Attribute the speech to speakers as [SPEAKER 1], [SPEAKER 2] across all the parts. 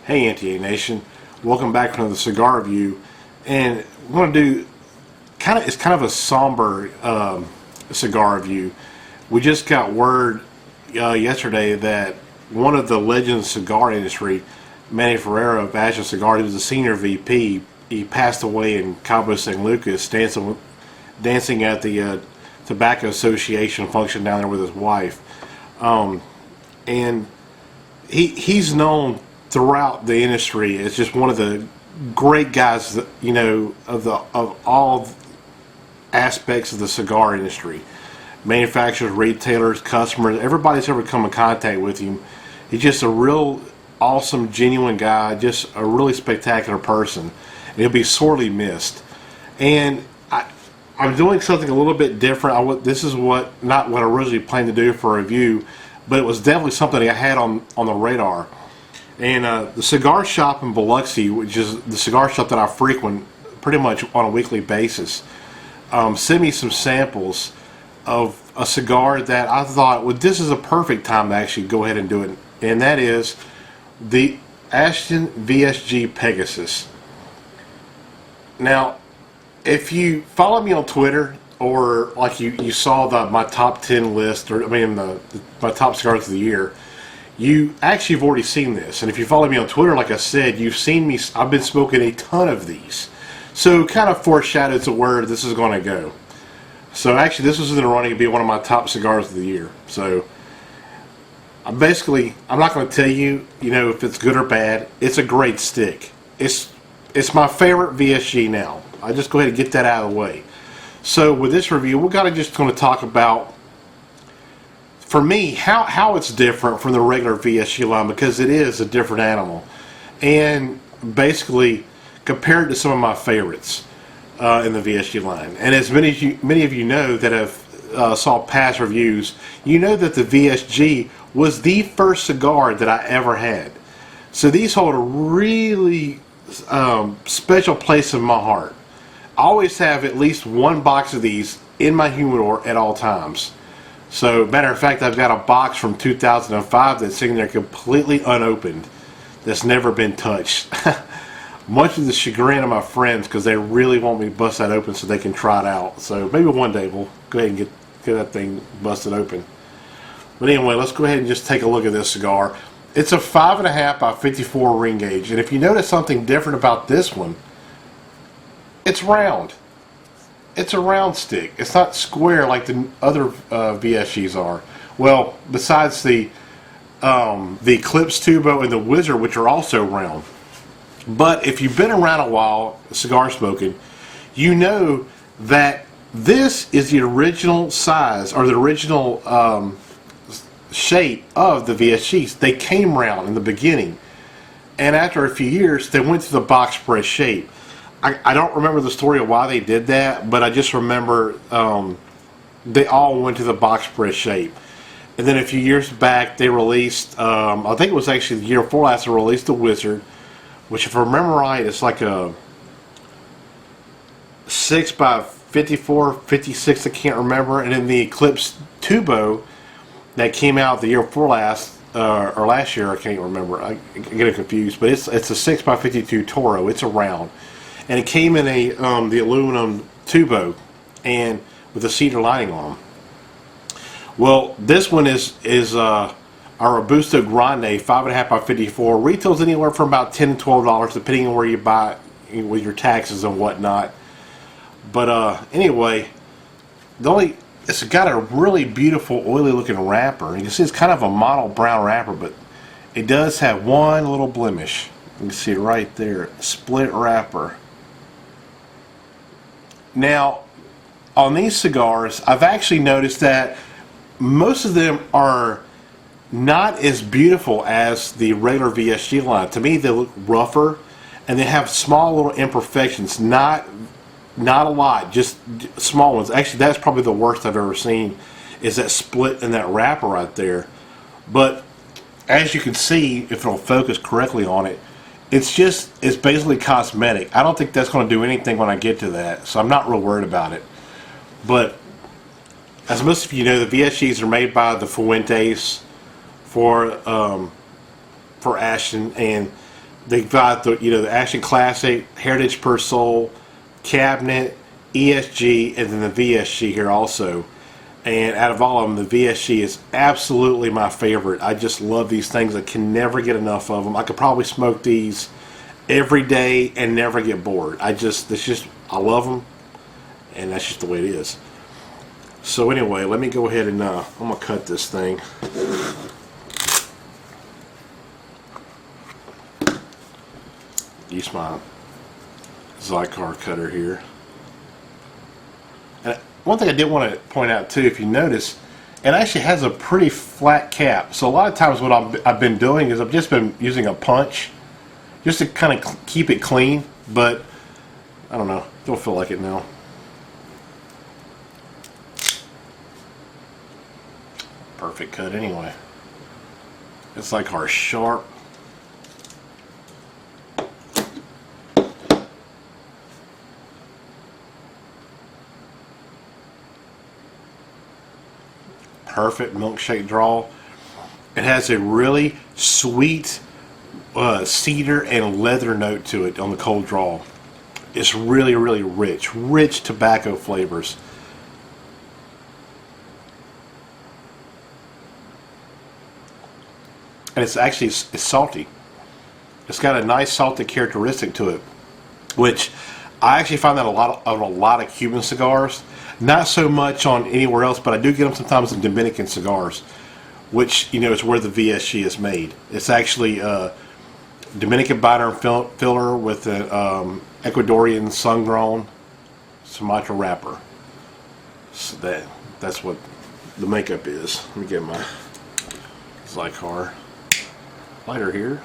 [SPEAKER 1] Hey NTA Nation, welcome back to another cigar review, and we're going to do it's kind of a somber cigar review. We just got word yesterday that one of the legends of the cigar industry, Manny Ferrero of Ashton Cigars, he was a senior VP. He passed away in Cabo San Lucas, dancing at the Tobacco Association function down there with his wife, and he's known throughout the industry as just one of the great guys that, of all aspects of the cigar industry. Manufacturers, retailers, customers, everybody's ever come in contact with him. He's just a real awesome, genuine guy, just a really spectacular person. And he'll be sorely missed. And I'm doing something a little bit different. This is not what I originally planned to do for a review, but it was definitely something I had on the radar. And the cigar shop in Biloxi, which is the cigar shop that I frequent pretty much on a weekly basis, sent me some samples of a cigar that I thought, well, this is a perfect time to actually go ahead and do it. And that is the Ashton VSG Pegasus. Now, if you follow me on Twitter, or like you saw my top 10 list, or my top cigars of the year, you actually have already seen this. And if you follow me on Twitter, like I said, you've seen me. I've been smoking a ton of these, so kind of foreshadows to where this is going to go. So actually, this was in the running to be one of my top cigars of the year. So I'm not going to tell you, if it's good or bad. It's a great stick. It's my favorite VSG now. I just go ahead and get that out of the way. So with this review, we're just going to talk about, for me, how it's different from the regular VSG line, because it is a different animal, and basically compared to some of my favorites in the VSG line. And as many of you know that have saw past reviews, you know that the VSG was the first cigar that I ever had. So these hold a really special place in my heart. I always have at least one box of these in my humidor at all times. So, matter of fact, I've got a box from 2005 that's sitting there completely unopened, that's never been touched. Much to the chagrin of my friends, because they really want me to bust that open so they can try it out. So maybe one day we'll go ahead and get that thing busted open. But anyway, let's go ahead and just take a look at this cigar. It's a 5.5 by 54 ring gauge, and if you notice something different about this one, it's round. It's a round stick. It's not square like the other VSGs are. Well, besides the Eclipse Tubo and the Wizard, which are also round. But if you've been around a while, cigar smoking, you know that this is the original size, or the original shape of the VSGs. They came round in the beginning, and after a few years, they went to the box press shape. I don't remember the story of why they did that, but I just remember they all went to the box press shape. And then a few years back, they released, I think it was actually the year before last, they released the Wizard, which, if I remember right, it's like a 6 by 54, 56, I can't remember. And then the Eclipse Tubo that came out the year before last, or last year, I can't remember. I get it confused, but it's a 6 by 52 Toro. It's a round. And it came in the aluminum tubo, and with a cedar lining on them. Well, this one is a Robusto Grande 5.5 by 54. Retails anywhere from about $10 to $12, depending on where you buy it, with your taxes and whatnot. But anyway, it's got a really beautiful oily looking wrapper. You can see it's kind of a model brown wrapper, but it does have one little blemish. You can see it right there, split wrapper. Now, on these cigars, I've actually noticed that most of them are not as beautiful as the regular VSG line. To me, they look rougher, and they have small little imperfections. Not a lot, just small ones. Actually, that's probably the worst I've ever seen, is that split in that wrapper right there. But as you can see, if it'll focus correctly on it, it's basically cosmetic. I don't think that's going to do anything when I get to that, so I'm not real worried about it. But as most of you know, the VSGs are made by the Fuentes for Ashton, and they've got the Ashton Classic, Heritage Per Soul, Cabinet, ESG, and then the VSG here also. And out of all of them, the VSG is absolutely my favorite. I just love these things. I can never get enough of them. I could probably smoke these every day and never get bored. I love them, and that's just the way it is. So anyway, let me go ahead and I'm gonna cut this thing. Use my Zycar cutter here. And one thing I did want to point out too, if you notice, it actually has a pretty flat cap. So a lot of times what I've been doing is I've just been using a punch just to kind of keep it clean, but I don't know, don't feel like it now. Perfect cut anyway. It's like our sharp. Perfect milkshake draw. It has a really sweet cedar and leather note to it on the cold draw. It's really, really rich tobacco flavors. And it's salty. It's got a nice salty characteristic to it, which I actually find that a lot of Cuban cigars. Not so much on anywhere else, but I do get them sometimes in Dominican cigars, which is where the VSG is made. It's actually Dominican binder and filler with an Ecuadorian sun-grown Sumatra wrapper. So that's what the makeup is. Let me get my Zycar lighter here.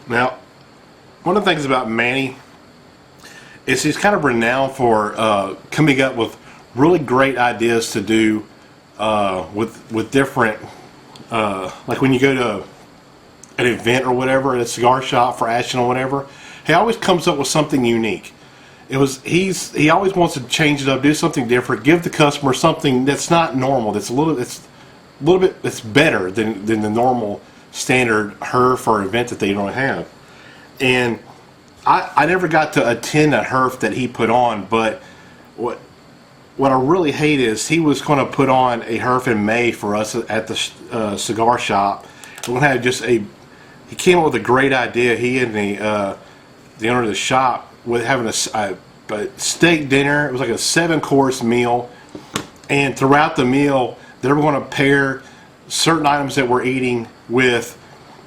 [SPEAKER 1] Now, one of the things about Manny is he's kind of renowned for coming up with really great ideas to do with different, like when you go to an event or whatever at a cigar shop for Ashton or whatever, he always comes up with something unique. He always wants to change it up, do something different, give the customer something that's not normal, that's a little bit that's better than the normal standard HERF or event that they don't have. And I never got to attend a HERF that he put on, but what I really hate is he was going to put on a HERF in May for us at the cigar shop. We're going to have he came up with a great idea, he and the owner of the shop, with having a steak dinner. It was like a 7-course meal, and throughout the meal they were going to pair certain items that we're eating with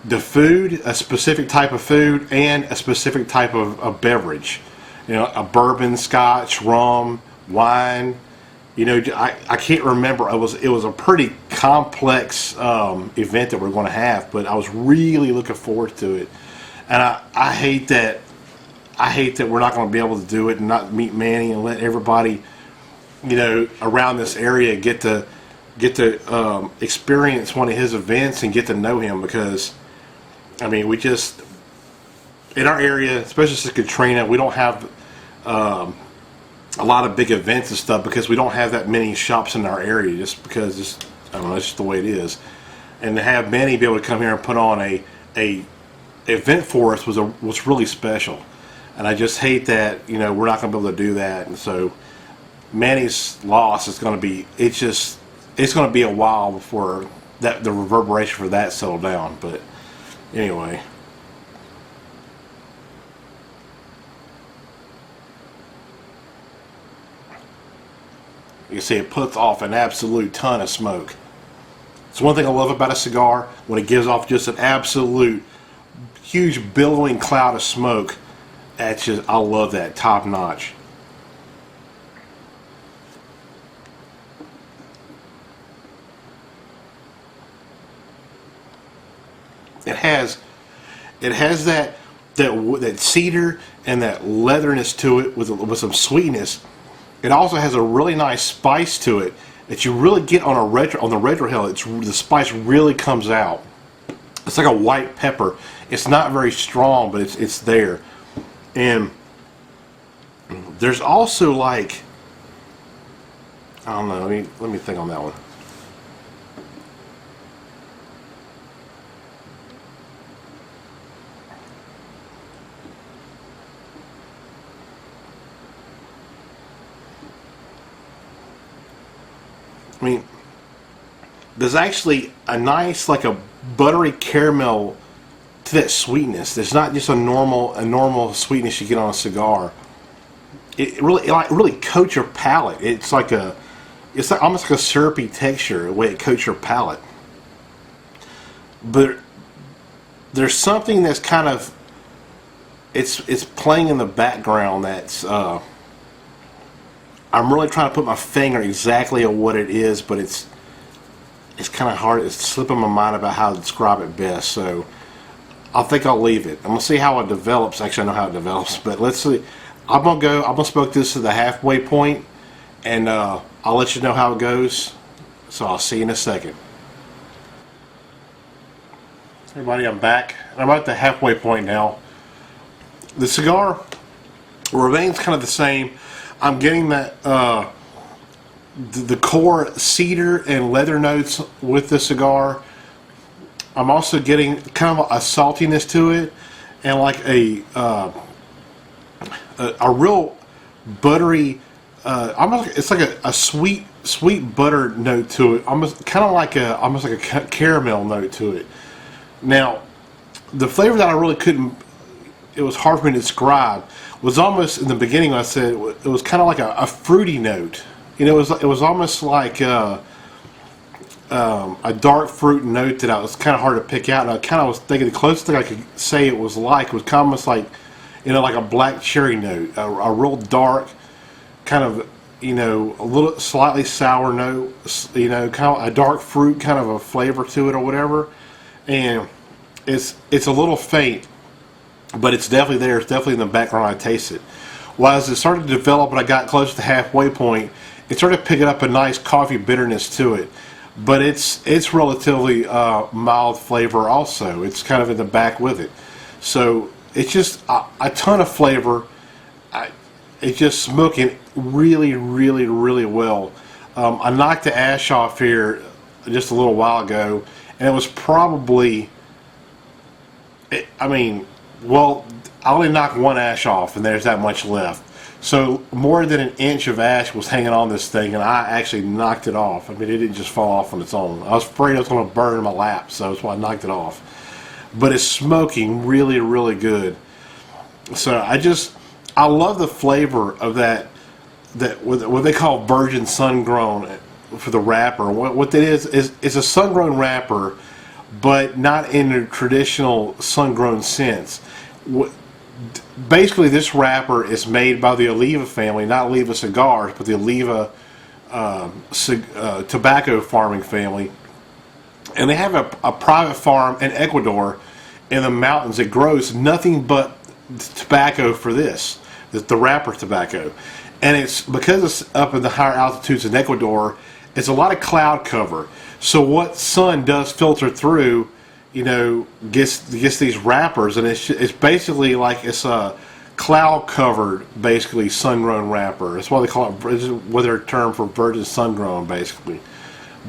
[SPEAKER 1] the food, a specific type of food, and a specific type of beverage. A bourbon, scotch, rum, wine. I can't remember. It was a pretty complex event that we're going to have, but I was really looking forward to it. And I hate that we're not going to be able to do it and not meet Manny and let everybody, around this area get to experience one of his events and get to know him, because we just, in our area, especially since Katrina, we don't have a lot of big events and stuff because we don't have that many shops in our area, just because that's just the way it is. And to have Manny be able to come here and put on a event for us was really special. And I just hate that we're not going to be able to do that. And so Manny's loss is going to be, it's going to be a while before the reverberation for that settled down. But anyway, you can see it puts off an absolute ton of smoke. It's one thing I love about a cigar, when it gives off just an absolute huge billowing cloud of smoke. I love that, top notch. It has that cedar and that leatheriness to it with some sweetness. It also has a really nice spice to it, that you really get on the retrohale. The spice really comes out. It's like a white pepper. It's not very strong, but it's there. And there's also like, I don't know. Let me think on that one. I mean, there's actually a nice, like a buttery caramel to that sweetness. It's not just a normal sweetness you get on a cigar. It really coats your palate. It's like almost like a syrupy texture, the way it coats your palate. But there's something that's kind of it's playing in the background that's I'm really trying to put my finger exactly on what it is, but it's kind of hard. It's slipping my mind about how to describe it best. So I think I'll leave it. I'm gonna see how it develops. Actually, I know how it develops, but let's see. I'm gonna smoke this to the halfway point, and I'll let you know how it goes. So I'll see you in a second. Everybody, I'm back. I'm at the halfway point now. The cigar remains kind of the same. I'm getting that the core cedar and leather notes with the cigar. I'm also getting kind of a saltiness to it, and like a real buttery, almost it's like a sweet butter note to it. Almost like a caramel note to it. Now, the flavor that I really couldn't, it was hard for me to describe, was almost in the beginning. I said it was kind of like a fruity note. You know, it was almost like a dark fruit note that was kind of hard to pick out. And I kind of was thinking the closest thing I could say it was kind of almost like, you know, like a black cherry note, a real dark kind of, you know, a little slightly sour note, you know, kind of a dark fruit kind of a flavor to it or whatever. And it's a little faint, but it's definitely there. It's definitely in the background. I taste it. Well, as it started to develop and I got close to the halfway point, it started picking up a nice coffee bitterness to it. But it's relatively mild flavor also. It's kind of in the back with it. So it's just a ton of flavor. It's just smoking really, really, really well. I knocked the ash off here just a little while ago, and it was probably, well, I only knocked one ash off, and there's that much left. So more than an inch of ash was hanging on this thing, and I actually knocked it off. I mean, it didn't just fall off on its own. I was afraid it was going to burn in my lap, so that's why I knocked it off. But it's smoking really, really good. So I love the flavor of that what they call virgin sun-grown for the wrapper. What that is it's a sun-grown wrapper, but not in a traditional sun-grown sense. Basically, this wrapper is made by the Oliva family, not Oliva Cigars, but the Oliva tobacco farming family. And they have a private farm in Ecuador in the mountains that grows nothing but tobacco for this, the wrapper tobacco. And it's because it's up in the higher altitudes in Ecuador, it's a lot of cloud cover. So what sun does filter through, you know, gets these wrappers, and it's basically like it's a cloud covered, basically sun-grown wrapper. That's why they call it, with their term for virgin sun-grown, basically.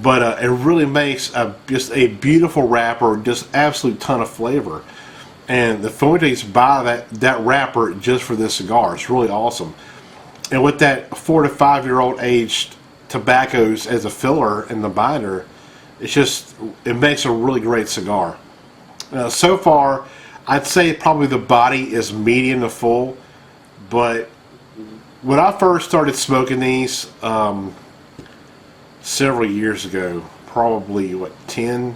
[SPEAKER 1] But it really makes just a beautiful wrapper, just absolute ton of flavor. And the Fuentes buy that wrapper just for this cigar. It's really awesome. And with that 4 to 5 year old aged tobaccos as a filler in the binder, it makes a really great cigar. So far, I'd say probably the body is medium to full, but when I first started smoking these several years ago, probably 10,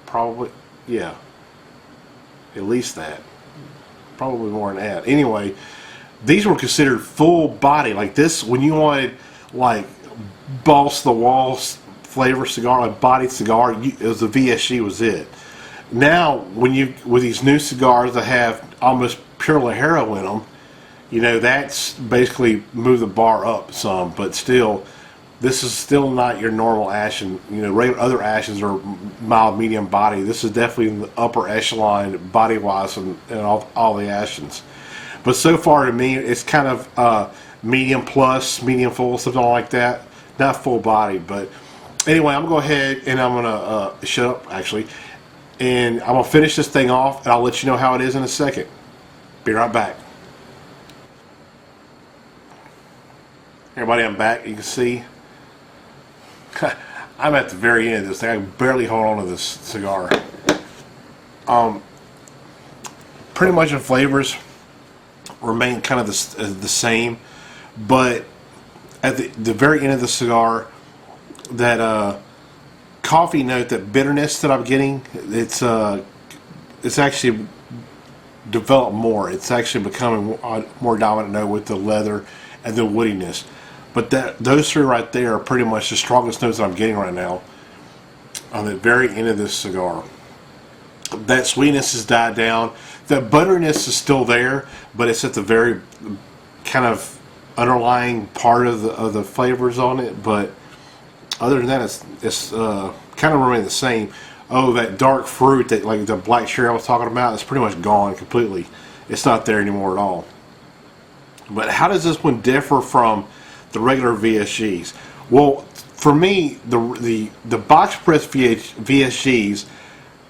[SPEAKER 1] probably, yeah, at least that, probably more than that. Anyway, these were considered full body, like this, when you wanted like boss the walls flavor cigar, like bodied cigar, it was the VSG was it. Now, with these new cigars that have almost pure Ligero in them, you know, that's basically moved the bar up some, but still, This is still not your normal Ashton. You know, regular other Ashtons are mild, medium body. This is definitely in the upper echelon body-wise in all the Ashtons. But so far to me, it's kind of medium plus, medium full, something like that. Not full body, but anyway, I'm going to go ahead and I'm going to shut up, actually. And I'm going to finish this thing off, and I'll let you know how it is in a second. Be right back. Everybody, I'm back. You can see. I'm at the very end of this thing. I can barely hold on to this cigar. Pretty much the flavors remain kind of the same, but at the very end of the cigar, that coffee note, that bitterness that I'm getting, it's actually developed more. It's actually becoming more dominant note with the leather and the woodiness. But those three right there are pretty much the strongest notes that I'm getting right now on the very end of this cigar. That sweetness has died down. That butteriness is still there, but it's at the very kind of underlying part of the flavors on it. But other than that, it's kind of remain the same. Oh, that dark fruit, that like the black cherry I was talking about, it's pretty much gone completely. It's not there anymore at all. But how does this one differ from the regular VSGs? Well, for me, the box press VSGs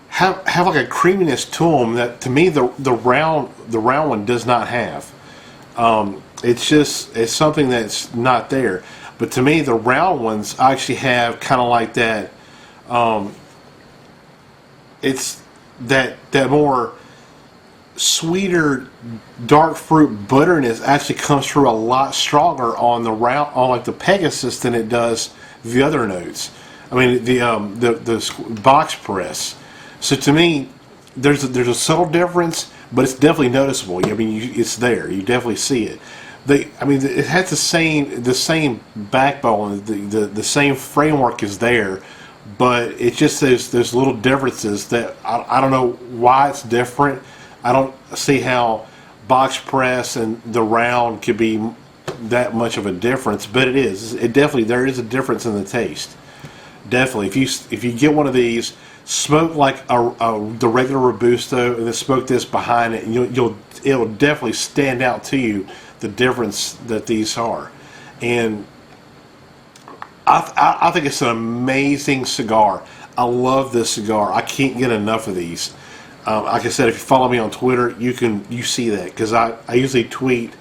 [SPEAKER 1] have like a creaminess to them that, to me, the round one does not have. It's something that's not there. But to me, the round ones actually have kind of like that. It's that more sweeter dark fruit butterness actually comes through a lot stronger on like the Pegasus than it does the other notes. I mean the box press. So to me, there's a subtle difference, but it's definitely noticeable. I mean, it's there. You definitely see it. It has the same backbone. The same framework is there, but it's just there's little differences that I don't know why it's different. I don't see how box press and the round could be that much of a difference, but it is. There is a difference in the taste. Definitely, if you get one of these, smoke like the regular Robusto, and then smoke this behind it, and it'll definitely stand out to you the difference that these are. And I think it's an amazing cigar. I love this cigar. I can't get enough of these. Like I said, if you follow me on Twitter, you see that, because I usually tweet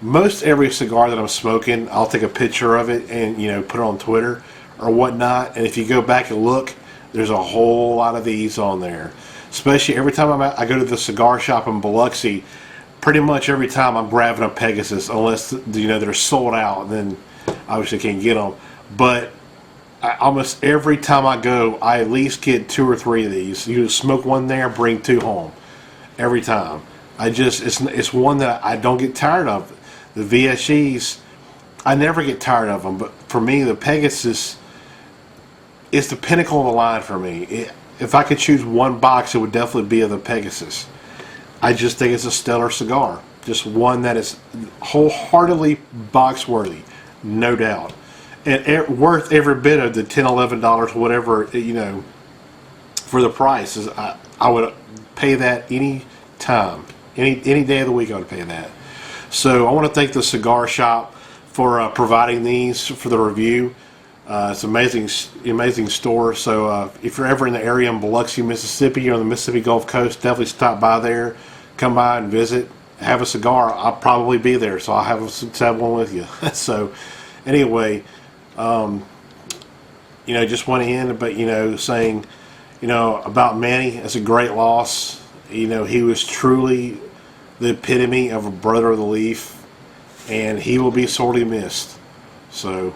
[SPEAKER 1] most every cigar that I'm smoking. I'll take a picture of it and put it on Twitter or whatnot. And if you go back and look, there's a whole lot of these on there. Especially every time I go to the cigar shop in Biloxi, pretty much every time I'm grabbing a Pegasus, unless they're sold out, then obviously can't get them. But almost every time I go, I at least get 2 or 3 of these. You smoke one there, bring 2 home. Every time. It's one that I don't get tired of. The VSGs, I never get tired of them. But for me, the Pegasus is the pinnacle of the line for me. If I could choose one box, it would definitely be of the Pegasus. I just think it's a stellar cigar. Just one that is wholeheartedly box worthy, no doubt. And worth every bit of the $10, $11, whatever, for the price. I would pay that any time. Any day of the week I would pay that. So I want to thank the cigar shop for providing these for the review. It's an amazing store. So if you're ever in the area in Biloxi, Mississippi, or on the Mississippi Gulf Coast, definitely stop by there. Come by and visit. Have a cigar. I'll probably be there, so I'll have one with you. So anyway, just want to end, but saying, about Manny, it's a great loss. He was truly the epitome of a brother of the leaf, and he will be sorely missed. So,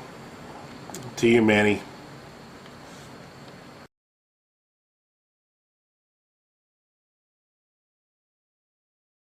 [SPEAKER 1] to you, Manny.